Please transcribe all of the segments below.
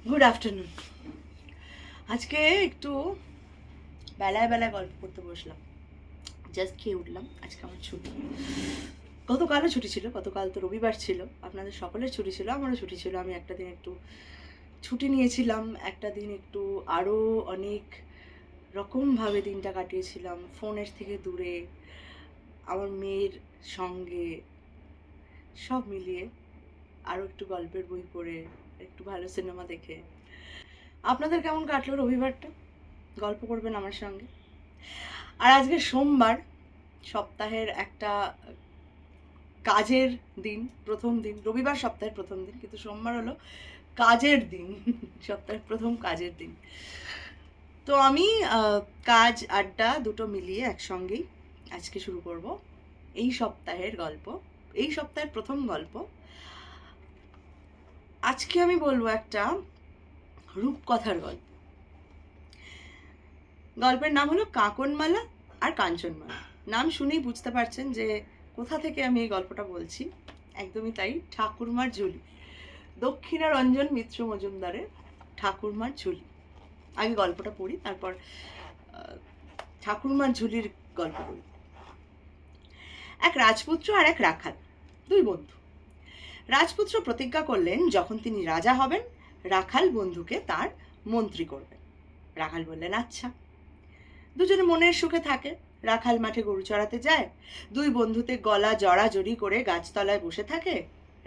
Good afternoon. আজকে একটু বেলায় বেলায় গল্প করতে বসলাম। জাস্ট খেয়ে উঠলাম। আজকে আমার ছুটি। গতকালও ছুটি ছিল, গতকাল তো রবিবার ছিল। আপনাদের সকলের ছুটি ছিল, আমারও ছুটি ছিল। আমি একটা দিন একটু ছুটি নিয়েছিলাম, একটা দিন একটু আরও অনেক রকমভাবে দিনটা কাটিয়েছিলাম, ফোনের থেকে দূরে, আমার মেয়ের সঙ্গে, সব মিলিয়ে। আরও একটু গল্পের বই পড়ে, একটু ভালো সিনেমা দেখে। আপনাদের কেমন কাটলো রবিবারটা? গল্প করবেন আমার সঙ্গে। আর আজকে সোমবার, সপ্তাহের একটা কাজের দিন, প্রথম দিন। রবিবার সপ্তাহের প্রথম দিন, কিন্তু সোমবার হলো কাজের দিন, সপ্তাহের প্রথম কাজের দিন। তো আমি কাজ আড্ডা দুটো মিলিয়ে একসঙ্গেই আজকে শুরু করব এই সপ্তাহের গল্প, এই সপ্তাহের প্রথম গল্প। আজকে আমি বলবো একটা রূপকথার গল্প। গল্পের নাম হলো কাকনমালা আর কাঞ্চনমালা। নাম শুনেই বুঝতে পারছেন যে কোথা থেকে আমি এই গল্পটা বলছি। একদমই তাই, ঠাকুরমার ঝুলি, দক্ষিণারঞ্জন মিত্র মজুমদারের ঠাকুরমার ঝুলি। আগে গল্পটা পড়ি, তারপর ঠাকুরমার ঝুলির গল্প বলি। এক রাজপুত্র আর এক রাখাল, দুই বন্ধু। রাজপুত্র প্রতিজ্ঞা করলেন যখন তিনি রাজা হবেন, রাখাল বন্ধুকে তার মন্ত্রী করবেন। রাখাল বললেন আচ্ছা। দুজনে মনের সুখে থাকে। রাখাল মাঠে গরু চড়াতে যায়, দুই বন্ধুতে গলা জড়াজড়ি করে গাছতলায় বসে থাকে।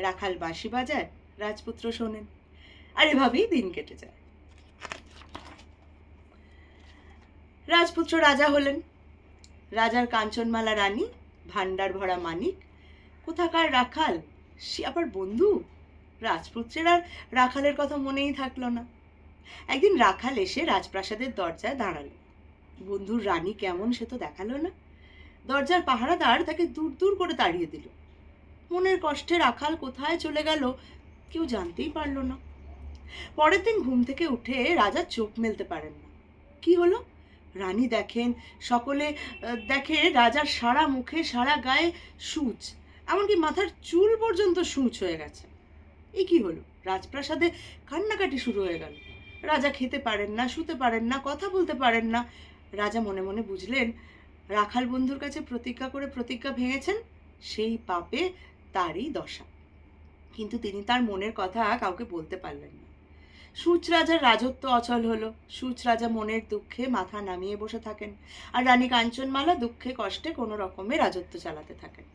রাখাল বাঁশি বাজায়, রাজপুত্র শোনেন। আর এভাবেই দিন কেটে যায়। রাজপুত্র রাজা হলেন। রাজার কাঞ্চনমালা রানী, ভান্ডার ভরা মানিক। কোথাকার রাখাল, সে আবার বন্ধু। রাজপুত্রের আর রাখালের কথা মনেই থাকলো না। একদিন রাখাল এসে রাজপ্রাসাদের দরজায় দাঁড়ালো। বন্ধুর রানী কেমন সে তো দেখালো না। দরজার পাহারাদার তাকে দূর দূর করে তাড়িয়ে দিল। মনের কষ্টে রাখাল কোথায় চলে গেল কেউ জানতেই পারল না। পরের দিন ঘুম থেকে উঠে রাজা চোখ মেলতে পারেন না। কি হলো? রানী দেখেন, সকলে দেখে রাজার সারা মুখে সারা গায়ে সূচ, এমনকি মাথার চুল পর্যন্ত সূচ হয়ে গেছে। এ কি হলো? রাজপ্রাসাদে কান্নাকাটি শুরু হয়ে গেল। রাজা খেতে পারেন না, শুতে পারেন না, কথা বলতে পারেন না। রাজা মনে মনে বুঝলেন, রাখাল বন্ধুর কাছে প্রতিজ্ঞা করে প্রতিজ্ঞা ভেঙেছেন, সেই পাপে তারই দশা। কিন্তু তিনি তার মনের কথা কাউকে বলতে পারলেন না। সূচ রাজার রাজত্ব অচল হলো। সূচ রাজা মনের দুঃখে মাথা নামিয়ে বসে থাকেন, আর রানী কাঞ্চনমালা দুঃখে কষ্টে কোনো রকমে রাজত্ব চালাতে থাকেন।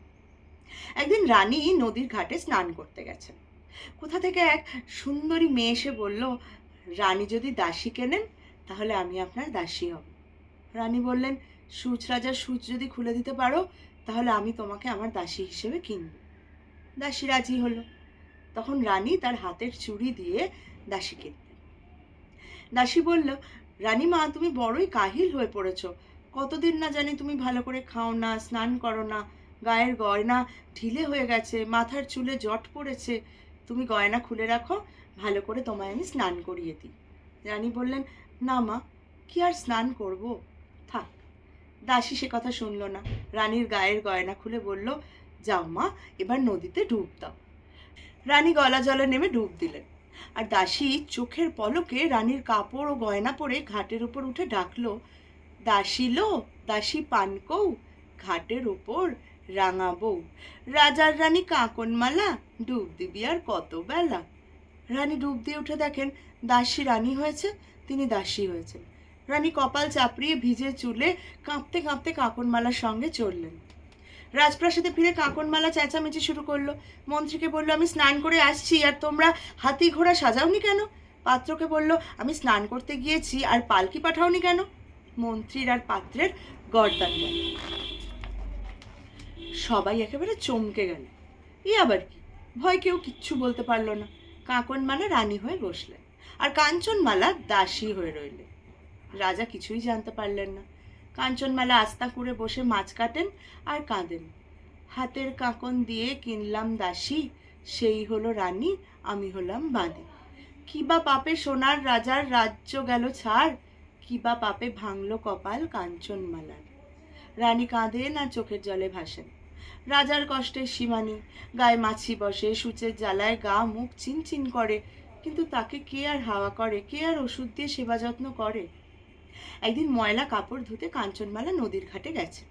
একদিন রানী নদীর ঘাটে স্নান করতে গেছেন। কোথা থেকে এক সুন্দরী মেয়ে এসে বলল, রানী যদি দাসী কেনেন তাহলে আমি আপনার দাসী হব। রানী বললেন, সূচ রাজার সূচ যদি খুলে দিতে পারো তাহলে আমি তোমাকে আমার দাসী হিসেবে কিনব। দাসী রাজি হলো। তখন রানী তার হাতের চুড়ি দিয়ে দাসী কিনলেন। দাসী বলল, রানীমা, তুমি বড়ই কাহিল হয়ে পড়েছ। কতদিন না জানি তুমি ভালো করে খাও না, স্নান করো না, গায়ের গয়না ঢিলে হয়ে গেছে, মাথার চুলে জট পড়েছে। তুমি গয়না খুলে রাখো, ভালো করে তোমায় আমি স্নান করিয়ে দিই। রানী বললেন, না মা, কি আর স্নান করব, থাক। দাসী সে কথা শুনল না। রানীর গায়ের গয়না খুলে বলল, যাও মা, এবার নদীতে ডুব দাও। রানী গলা জলে নেমে ডুব দিলেন। আর দাসী চোখের পলকে রানীর কাপড় ও গয়না পরে ঘাটের উপর উঠে ডাকলো, দাসী লো, দাসী পানকৌ, ঘাটের ওপর রাঙা বউ, রাজার রানী কাকনমালা, ডুব দিবি আর কত বেলা। রানী ডুব দিয়ে উঠে দেখেন দাসী রানী হয়েছে, তিনি দাসী হয়েছেন। রানী কপাল চাপড়িয়ে ভিজে চুলে কাঁপতে কাঁপতে কাকনমালার সঙ্গে চললেন। রাজপ্রাসাদে ফিরে কাকনমালা চেঁচামেচি শুরু করলো। মন্ত্রীকে বলল, আমি স্নান করে আসছি, আর তোমরা হাতি ঘোড়া সাজাওনি কেন? পাত্রকে বলল, আমি স্নান করতে গিয়েছি, আর পালকি পাঠাওনি কেন? মন্ত্রীর আর পাত্রের গর্দান গেল। সবাই একেবারে চমকে গেল। এ আবার কি? ভয় কেউ কিচ্ছু বলতে পারল না। কাকনমালা রানী হয়ে বসলেন, আর কাঞ্চনমালা দাসী হয়ে রইলেন। রাজা কিছুই জানতে পারলেন না। কাঞ্চনমালা আস্তা করে বসে মাছ কাটেন আর কাঁদেন। হাতের কাঁকন দিয়ে কিনলাম দাসী, সেই হলো রানী, আমি হলাম বাঁদী। কিবা পাপে সোনার রাজার রাজ্য গেল ছাড়, কিবা পাপে ভাঙলো কপাল কাঞ্চনমালার। রানী কাঁদেন আর চোখের জলে ভাসেন। রাজার কষ্টের সীমা নেই। গায়ে মাছি বসে, সূচের জ্বালায় গা মুখ চিনচিন করে। কিন্তু তাকে কে আর হাওয়া করে, কে আর ওষুধ দিয়ে সেবা যত্ন করে? একদিন ময়লা কাপড় ধুতে কাঞ্চনমালা নদীর ঘাটে গেছে।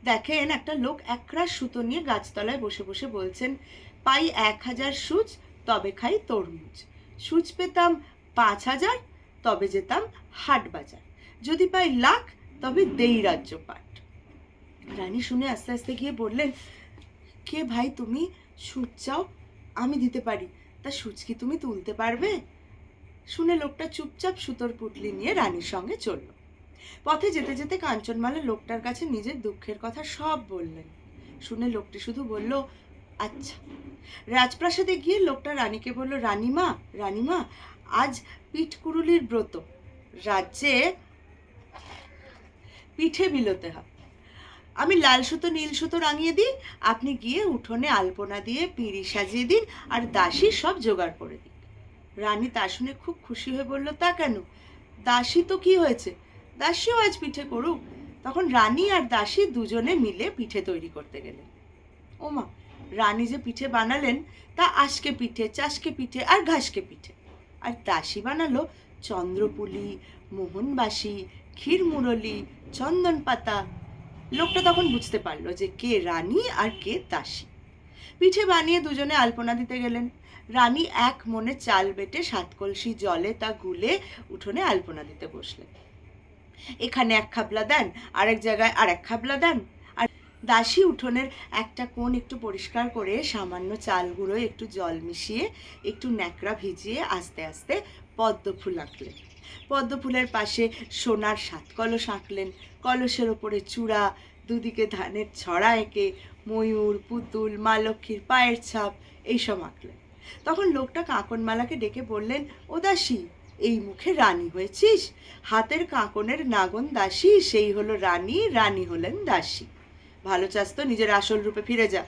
দেখেন একটা লোক একরাশ সুতো নিয়ে গাছতলায় বসে বসে বলছেন, পাই 1000 সুচ, তবে খাই তরমুজ। সুচ পেতাম 5000, তবে যেতাম হাট বাজার। যদি পাই লাখ, তবে দেই রাজ্য পাট। রানী শুনে আস্তে আস্তে গিয়ে বললেন, কে ভাই তুমি? সুচ চাও? আমি দিতে পারি, তা সুচ কি তুমি তুলতে পারবে? শুনে লোকটা চুপচাপ সুতোর পুটলি নিয়ে রানীর সঙ্গে চলল। পথে যেতে যেতে কাঞ্চনমালা লোকটার কাছে নিজের দুঃখের কথা সব বললেন। শুনে লোকটি শুধু বলল, আচ্ছা। রাজপ্রাসাদে গিয়ে লোকটা রানীকে বলল, রানীমা, রানীমা, আজ পিঠকুরুলির ব্রত, রাজ্যে পিঠে বিলোতে হয়। আমি লাল সুতো নীল সুতো রাঙিয়ে দিই, আপনি গিয়ে উঠোনে আলপনা দিয়ে পিঁড়ি সাজিয়ে দিন, আর দাসী সব জোগাড় করে দিন। রানী তা শুনে খুব খুশি হয়ে বলল, তা কেন, দাসী তো কি হয়েছে, দাসীও আজ পিঠে করুক। তখন রানী আর দাসী দুজনে মিলে পিঠে তৈরি করতে গেলেন। ওমা, রানী যে পিঠে বানালেন তা আজকে পিঠে, চাষকে পিঠে আর ঘাসকে পিঠে। আর দাসী বানালো চন্দ্রপুলি, মোহনবাসী, ক্ষীর মুরলি, চন্দন পাতা। লোকটা তখন বুঝতে পারলো যে কে রানী আর কে দাসী। পিঠে বানিয়ে দুজনে আলপনা দিতে গেলেন। রানী এক মনে চাল বেটে 7 কলসি জলে তা গুলে উঠোনে আলপনা দিতে বসলেন। এখানে 1 খাবলা দেন, আরেক জায়গায় আর 1 খাবলা দেন। আর দাসী উঠোনের একটা কোণ একটু পরিষ্কার করে সামান্য চাল গুঁড়ো একটু জল মিশিয়ে একটু ন্যাকড়া ভিজিয়ে আস্তে আস্তে পদ্ম ফুল আঁকলেন। পদ্ম ফুলের পাশে সোনার 7 কলস আঁকলেন। কলসের ওপরে চূড়া, দুদিকে ধানের ছড়া এঁকে ময়ূর, পুতুল, মা লক্ষ্মীর পায়ের ছাপ এইসব আঁকলেন। তখন লোকটা কাঁকনমালাকে ডেকে বললেন, ও দাসী, এই মুখে রানী হয়েছিস? হাতের কাঁকনের নাগন দাসী, সেই হলো রানী, রানী হলেন দাসী। ভালো চাস তো নিজের আসল রূপে ফিরে যা।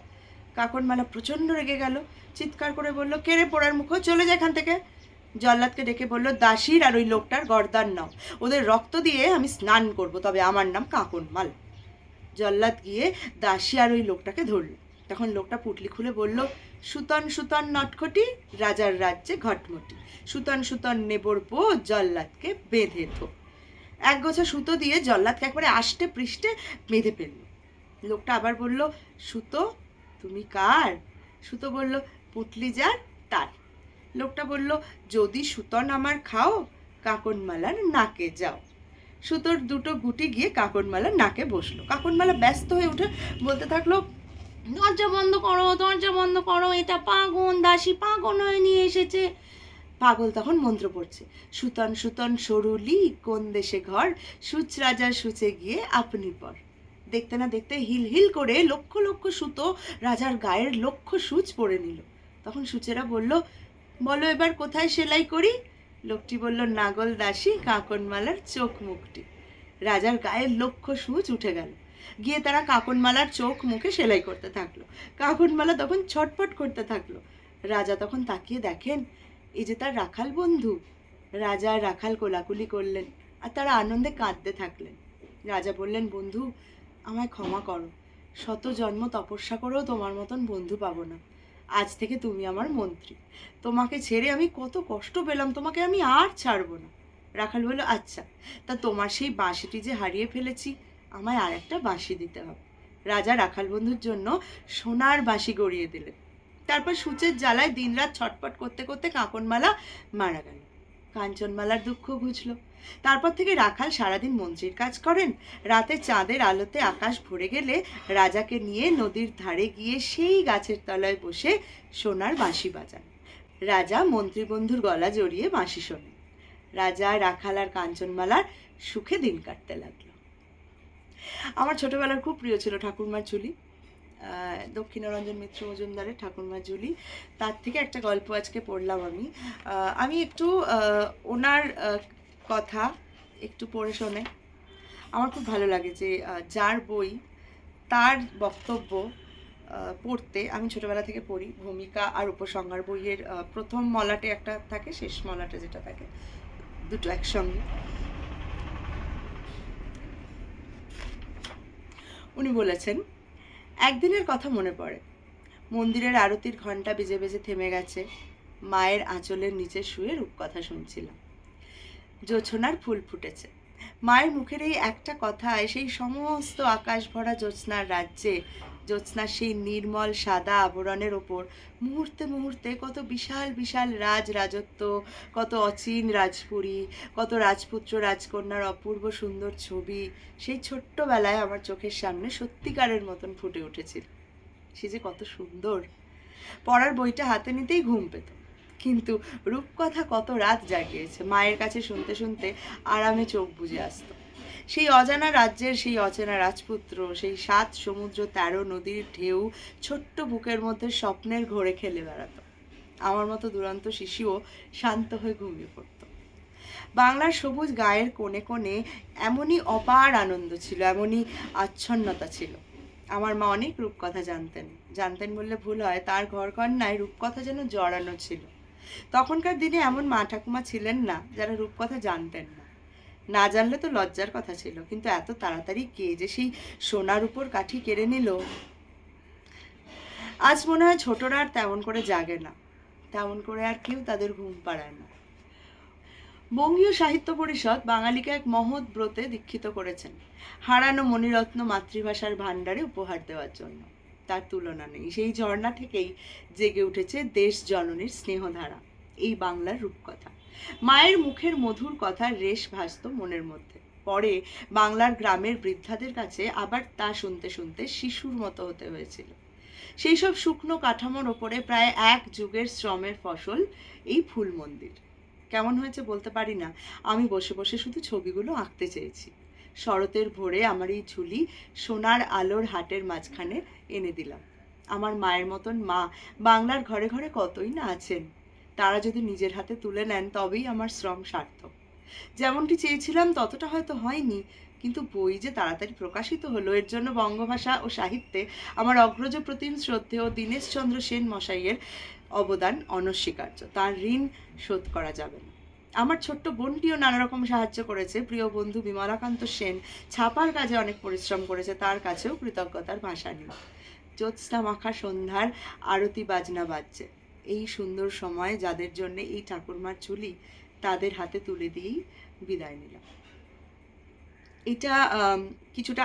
কাঁকনমালা প্রচণ্ড রেগে গেল, চিৎকার করে বলল, কে রে পোড়ার মুখো, চলে যা এখান থেকে। জল্লাদকে ডেকে বলল, দাসীর আর ওই লোকটার গর্দান নাও, ওদের রক্ত দিয়ে আমি স্নান করব, তবে আমার নাম কাঁকনমালা। জল্লাদ গিয়ে দাসী আর ওই লোকটাকে ধরল। তখন লোকটা পুটলি খুলে বলল, সুতন সুতন নটখটি, রাজার রাজ্যে ঘটমটি, সুতন সুতন নেবর পো, জল্লাদকে বেঁধে থো। 1 গোছা সুতো দিয়ে জল্লাদকে একবারে আষ্টে পৃষ্ঠে বেঁধে ফেলল। লোকটা আবার বলল, সুতো তুমি কার? সুতো বলল, পুটলি যার তার। লোকটা বলল, যদি সুতন আমার খাও, কাঁকনমালার নাকে যাও। সুতোর 2টো গুটি গিয়ে কাঁকনমালার নাকে বসলো। কাঁকনমালা ব্যস্ত হয়ে উঠে বলতে থাকলো, দরজা বন্ধ করো, দরজা বন্ধ করো, এটা পাগল, দাসী পাগল হয়ে নিয়ে এসেছে। পাগল তখন মন্ত্র পড়ছে, সুতন সুতন সরুলি, কোন দেশে ঘর, সুচ রাজার সুচে গিয়ে আপনি পর। দেখতে না দেখতে হিল হিল করে লক্ষ লক্ষ সুতো রাজার গায়ের লক্ষ সুচ পরে নিল। তখন সুচেরা বলল, বলো এবার কোথায় সেলাই করি? লোকটি বলল, নাগল দাসী, কাঁকনমালার চোখ মুখটি। রাজার গায়ের লক্ষ সুচ উঠে গেল। গিয়ে তারা কাঁকনমালার চোখ মুখে সেলাই করতে থাকলো। কাঁকনমালা তখন ছটফট করতে থাকলো। রাজা তখন তাকিয়ে দেখেন, এই যে তার রাখাল বন্ধু। রাজা আর রাখাল কোলাকুলি করলেন আর তারা আনন্দে কাঁদতে থাকলেন। রাজা বললেন, বন্ধু, আমায় ক্ষমা করো, 100 জন্ম তপস্যা করেও তোমার মতন বন্ধু পাবো না। আজ থেকে তুমি আমার মন্ত্রী, তোমাকে ছেড়ে আমি কত কষ্ট পেলাম, তোমাকে আমি আর ছাড়বো না। রাখাল বলল, আচ্ছা, তা তোমার সেই বাঁশিটি যে হারিয়ে ফেলেছি, আমায় আর একটা বাঁশি দিতে হবে। রাজা রাখাল বন্ধুর জন্য সোনার বাঁশি গড়িয়ে দিলেন। তারপর সূচের জ্বালায় দিনরাত ছটপট করতে করতে কাঁকনমালা মারা গেল। কাঞ্চনমালার দুঃখ ঘুচল। তারপর থেকে রাখাল সারাদিন মন্ত্রীর কাজ করেন, রাতে চাঁদের আলোতে আকাশ ভরে গেলে রাজাকে নিয়ে নদীর ধারে গিয়ে সেই গাছের তলায় বসে সোনার বাঁশি বাজান। রাজা মন্ত্রী বন্ধুর গলা জড়িয়ে বাঁশি শোনেন। রাজা, রাখাল আর কাঞ্চনমালার সুখে দিন কাটতে লাগলো। আমার ছোটবেলার খুব প্রিয় ছিল ঠাকুরমার ঝুলি, দক্ষিণারঞ্জন মিত্র মজুমদারের ঠাকুরমার ঝুলি। তার থেকে একটা গল্প আজকে পড়লাম আমি একটু ওনার কথা একটু পড়ে শোনে। আমার খুব ভালো লাগে যে যার বই তার বক্তব্য পড়তে আমি ছোটবেলা থেকে পড়ি। ভূমিকা আর উপসংহার বইয়ের প্রথম মলাটে একটা থাকে, শেষ মলাটে যেটা থাকে, দুটো একসঙ্গে। উনি বলেছেন, একদিনের কথা মনে পড়ে। মন্দিরের আরতির ঘণ্টা বেজে বেজে থেমে গেছে। মায়ের আঁচলের নিচে শুয়ে রূপকথা শুনছিলাম। জোছনার ফুল ফুটেছে। মায়ের মুখের এই একটা কথায় সেই সমস্ত আকাশ ভরা জ্যোৎস্নার রাজ্যে, জ্যোৎস্নার সেই নির্মল সাদা আবরণের ওপর মুহূর্তে মুহূর্তে কত বিশাল বিশাল রাজত্ব, কত অচিন রাজপুরী, কত রাজপুত্র রাজকন্যার অপূর্ব সুন্দর ছবি সেই ছোট্টবেলায় আমার চোখের সামনে সত্যিকারের মতন ফুটে উঠেছিল। সে যে কত সুন্দর! পড়ার বইটা হাতে নিতেই ঘুম পেত, কিন্তু রূপকথা কত রাত জাগিয়েছে। মায়ের কাছে শুনতে শুনতে আরামে চোখ বুজে আসতো। সেই অজানা রাজ্যের সেই অচেনা রাজপুত্র, সেই 7 সমুদ্র 13 নদীর ঢেউ ছোট্ট বুকের মধ্যে স্বপ্নের ঘোরে খেলে বেড়াতো। আমার মতো দুরন্ত শিশুও শান্ত হয়ে ঘুমিয়ে পড়তো। বাংলার সবুজ গায়ের কোণে কোণে এমনই অপার আনন্দ ছিল, এমনই আচ্ছন্নতা ছিল। আমার মা অনেক রূপকথা জানতেন বললে ভুল হয়, তার ঘরকন্নায় রূপকথা যেন জড়ানো ছিল। তখনকার দিনে এমন মা ঠাকুমা ছিলেন না যারা রূপকথা জানতেন না। না জানলে তো লজ্জার কথা ছিল, কিন্তু এত তাড়াতাড়ি কে যে সেই সোনার উপর কাঠি কেড়ে নিল। আজ মনে হয় ছোটরা আর তেমন করে জাগে না, তেমন করে আর কেউ তাদের ঘুম পাড়ায় না। বঙ্গীয় সাহিত্য পরিষদ বাঙালিকে এক মহৎ ব্রতে দীক্ষিত করেছেন, হারানো মণিরত্ন মাতৃভাষার ভাণ্ডারে উপহার দেওয়ার জন্য। তার তুলনা নেই। সেই ঝর্ণা থেকেই জেগে উঠেছে দেশ জননীর স্নেহধারা, এই বাংলার রূপকথা। মায়ের মুখের মধুর কথার রেশ ভাসত মনের মধ্যে। পরে বাংলার গ্রামের বৃদ্ধাদের কাছে আবার তা শুনতে শুনতে শিশুর মতো হতে হয়েছিল। সেই সব শুকনো কাঠামোর ওপরে প্রায় 1 যুগের শ্রমের ফসল এই ফুল মন্দির। কেমন হয়েছে বলতে পারি না, আমি বসে বসে শুধু ছবিগুলো আঁকতে চেয়েছি। শরতের ভোরে আমার এই ঝুলি সোনার আলোর হাটের মাঝখানে এনে দিলাম। আমার মায়ের মতন মা বাংলার ঘরে ঘরে কতই না আছেন। তারা যদি নিজের হাতে তুলে নেন তবেই আমার শ্রম সার্থক। যেমনটি চেয়েছিলাম ততটা হয়তো হয়নি, কিন্তু বই যে তাড়াতাড়ি প্রকাশিত হলো, এর জন্য বঙ্গভাষা ও সাহিত্যে আমার অগ্রজ প্রতিম শ্রদ্ধেয় দীনেশচন্দ্র সেন মশাইয়ের অবদান অনস্বীকার্য। তার ঋণ শোধ করা যাবে না। আমার ছোট্ট বোনটিও নানা রকম সাহায্য করেছে। প্রিয় বন্ধু বিমলাকান্ত সেন ছাপার কাজে অনেক পরিশ্রম করেছে, তার কাছেও কৃতজ্ঞতার ভাষা নেই। জ্যোৎস্না মাখা সন্ধ্যার আরতি বাজনা বাজছে। এই সুন্দর সময় যাদের জন্য এই ঠাকুরমার ঝুলি, তাদের হাতে তুলে দিয়েই বিদায় নিলাম। এটা কিছুটা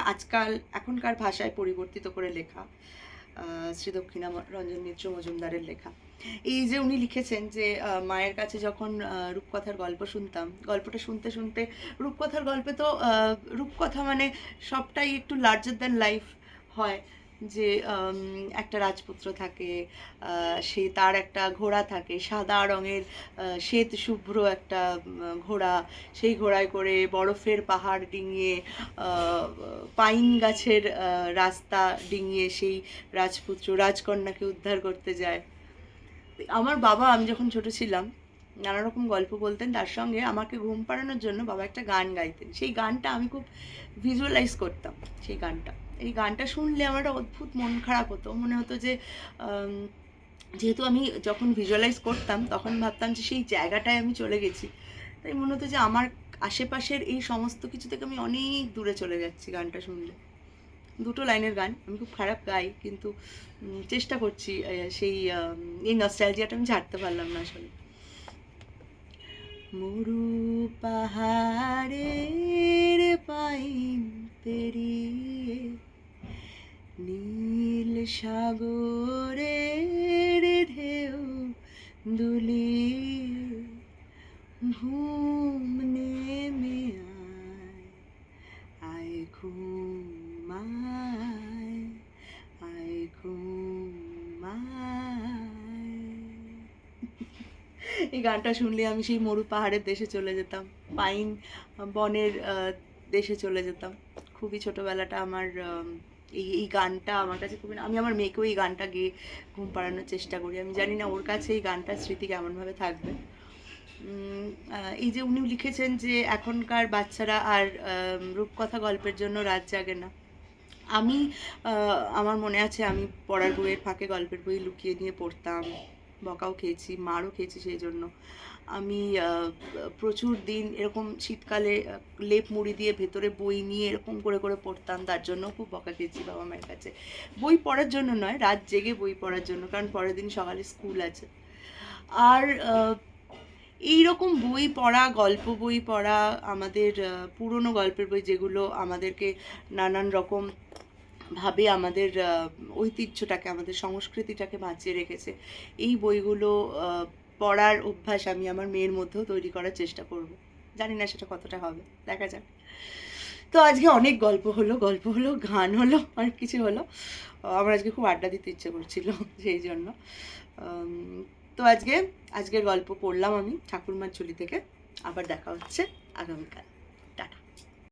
এখনকার ভাষায় পরিবর্তিত করে লেখা, শ্রী দক্ষিণা রঞ্জন মিত্র মজুমদারের লেখা। এই যে উনি লিখেছেন যে মায়ের কাছে যখন রূপকথার গল্প শুনতাম, গল্পটা শুনতে শুনতে, রূপকথার গল্পে তো রূপকথা মানে সবটাই একটু লার্জার দ্যান লাইফ হয়, যে একটা রাজপুত্র থাকে, সে তার একটা ঘোড়া থাকে, সাদা রঙের শ্বেত শুভ্র একটা ঘোড়া, সেই ঘোড়ায় করে বরফের পাহাড় ডিঙিয়ে, পাইন গাছের রাস্তা ডিঙিয়ে সেই রাজপুত্র রাজকন্যাকে উদ্ধার করতে যায়। আমার বাবা, আমি যখন ছোট ছিলাম, নানা রকম গল্প বলতেন, তার সঙ্গে আমাকে ঘুম পাড়ানোর জন্য বাবা একটা গান গাইতেন। সেই গানটা আমি খুব ভিজুয়ালাইজ করতাম। সেই গানটা, এই গানটা শুনলে আমার একটা অদ্ভুত মন খারাপ হতো। মনে হতো যে যেহেতু আমি যখন ভিজুয়ালাইজ করতাম তখন ভাবতাম যে সেই জায়গাটায় আমি চলে গেছি। তাই মনে হতো যে আমার আশেপাশের এই সমস্ত কিছু থেকে আমি অনেক দূরে চলে যাচ্ছি গানটা শুনলে। 2 লাইনের গান, আমি খুব খারাপ গাই, কিন্তু চেষ্টা করছি সেই এই নস্টালজিয়াটা আমি ছাড়তে পারলাম না আসলে। মরু পাহাড়ের পাইন পেরিয়ে নীল সাগরের ঢেউ দুলিয়ে ঘুম নেমে আয় ঘুম আয় ঘুম। এই গানটা শুনলে আমি সেই মরু পাহাড়ের দেশে চলে যেতাম, পাইন বনের দেশে চলে যেতাম। খুবই ছোটোবেলাটা আমার এই গানটা আমার কাছে খুবই, আমি আমার মেয়েকেও এই গানটা গেয়ে ঘুম পাড়ানোর চেষ্টা করি। আমি জানি না ওর কাছে এই গানটার স্মৃতি কেমনভাবে থাকবে। এই যে উনি লিখেছেন যে এখনকার বাচ্চারা আর রূপকথা গল্পের জন্য রাত জাগে না। আমি আমার মনে আছে আমি পড়ার বইয়ের ফাঁকে গল্পের বই লুকিয়ে নিয়ে পড়তাম, বকাও খেয়েছি, মারও খেয়েছি। সেই জন্য আমি প্রচুর দিন এরকম শীতকালে লেপ মুড়ি দিয়ে ভেতরে বই নিয়ে এরকম করে করে পড়তাম। তার জন্য খুব বকা খেয়েছি বাবা মায়ের কাছে। বই পড়ার জন্য নয়, রাত জেগে বই পড়ার জন্য, কারণ পরের দিন সকালে স্কুল আছে। আর এই রকম বই পড়া, গল্প বই পড়া, আমাদের পুরনো গল্পের বই যেগুলো আমাদেরকে নানান রকম ভাবে আমাদের ঐতিহ্যটাকে, আমাদের সংস্কৃতিটাকে বাঁচিয়ে রেখেছে, এই বইগুলো পড়ার অভ্যাস আমি আমার মেয়ের মধ্যেও তৈরি করার চেষ্টা করব। জানি না সেটা কতটা হবে, দেখা যাক। তো আজকে অনেক গল্প হলো, গান হলো, অনেক কিছু হলো। আমার আজকে খুব আড্ডা দিতে ইচ্ছে করছিল, সেই জন্য। তো আজকের গল্প পড়লাম আমি ঠাকুরমার ঝুলি থেকে। আবার দেখা হচ্ছে আগামীকাল।